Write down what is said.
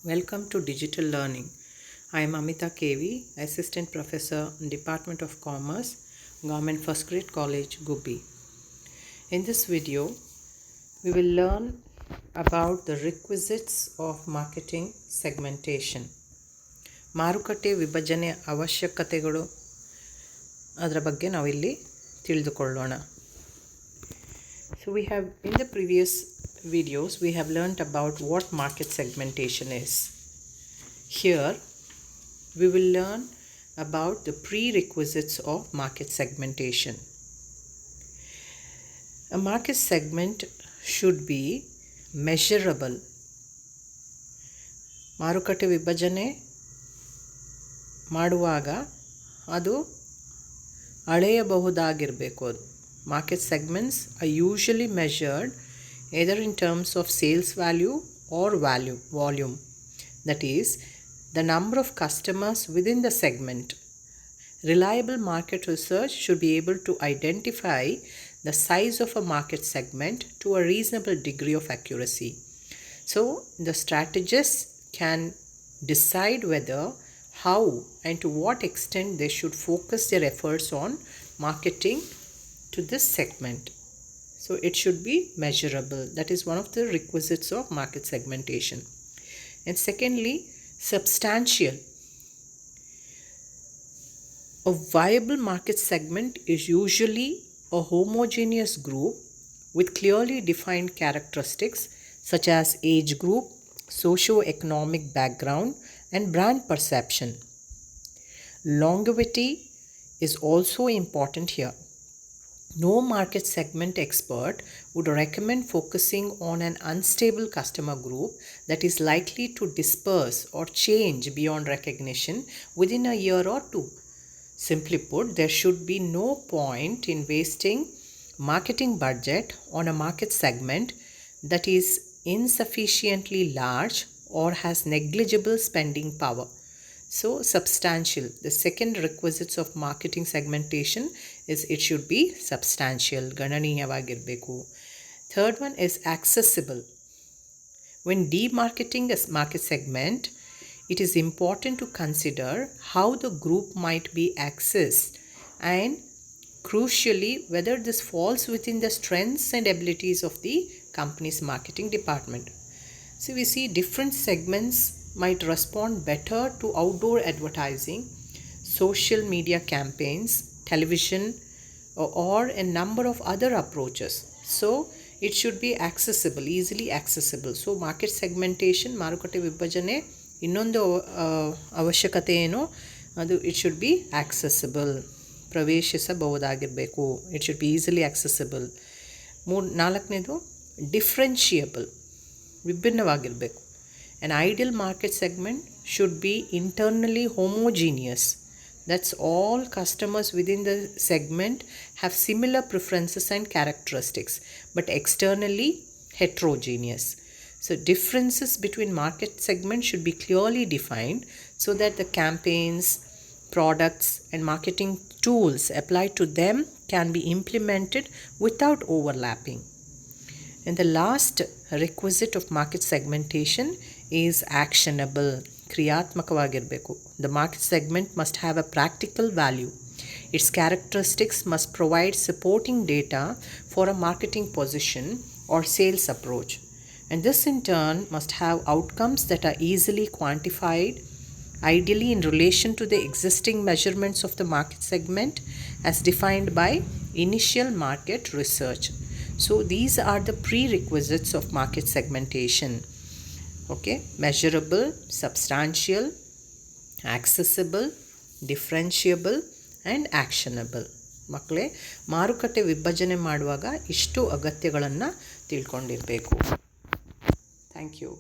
Welcome to Digital Learning. I am Amita KV, Assistant Professor in Department of Commerce, Government First Grade College, Gubbi. In this video, we will learn about the requisites of marketing segmentation. ಮಾರುಕಟ್ಟೆ ವಿಭಜನೆ ಅವಶ್ಯಕತೆಗಳು ಅದರ ಬಗ್ಗೆ ನಾವು ಇಲ್ಲಿ ತಿಳಿದುಕೊಳ್ಳೋಣ. So we have in the previous videos we have learned about what market segmentation is. Here we will learn about the prerequisites of market segmentation. A market segment should be measurable. ಮಾರುಕಟ್ಟೆ ವಿಭಜನೆ ಮಾಡುವಾಗ ಅದು ಅಳೆಯಬಹುದಾಗಿರಬೇಕು. ಅದು market segments are usually measured either in terms of sales value or volume, that is, the number of customers within the segment. Reliable market research should be able to identify the size of a market segment to a reasonable degree of accuracy. So, the strategists can decide whether, how, and to what extent they should focus their efforts on marketing to this segment. So it should be measurable. That is one of the requisites of market segmentation. And secondly, substantial. A viable market segment is usually a homogeneous group with clearly defined characteristics such as age group, socio-economic background, and brand perception. Longevity is also important here. No market segment expert would recommend focusing on an unstable customer group that is likely to disperse or change beyond recognition within a year or two. Simply put, there should be no point in wasting marketing budget on a market segment that is insufficiently large or has negligible spending power. So, substantial. The second requisites of marketing segmentation is it should be substantial. ಗಣನೀಯವಾಗಿರಬೇಕು. Third one is accessible. When demarketing a market segment, it is important to consider how the group might be accessed and crucially whether this falls within the strengths and abilities of the company's marketing department. So, we see different segments might respond better to outdoor advertising, social media campaigns, television, or a number of other approaches. So, it should be accessible, easily accessible. So, market segmentation, ಮಾರುಕಟ್ಟೆ ವಿಭಜನೆ ಇನ್ನೊಂದು ಅವಶ್ಯಕತೆ ಏನು ಅದು it should be accessible, ಪ್ರವೇಶಿಸಬಹುದಾಗಿರಬೇಕು. It should be easily accessible. ನಾಲ್ಕನೇದು differentiable, ವಿಭಿನ್ನವಾಗಿರಬೇಕು. An ideal market segment should be internally homogeneous. That's all customers within the segment have similar preferences and characteristics, but externally heterogeneous. So differences between market segments should be clearly defined so that the campaigns, products, and marketing tools applied to them can be implemented without overlapping. And the last requisite of market segmentation is actionable. ಕ್ರಿಯಾತ್ಮಕವಾಗಿರಬೇಕು. The market segment must have a practical value. Its characteristics must provide supporting data for a marketing position or sales approach. And this in turn must have outcomes that are easily quantified, ideally in relation to the existing measurements of the market segment as defined by initial market research. So these are the prerequisites of market segmentation. Okay, measurable, substantial, accessible, differentiable, and actionable. ಮಕ್ಕಳೇ, ಮಾರುಕಟ್ಟೆ ವಿಭಜನೆ ಮಾಡುವಾಗ ಇಷ್ಟು ಅಗತ್ಯಗಳನ್ನು ತಿಳ್ಕೊಂಡಿರಬೇಕು. Thank you.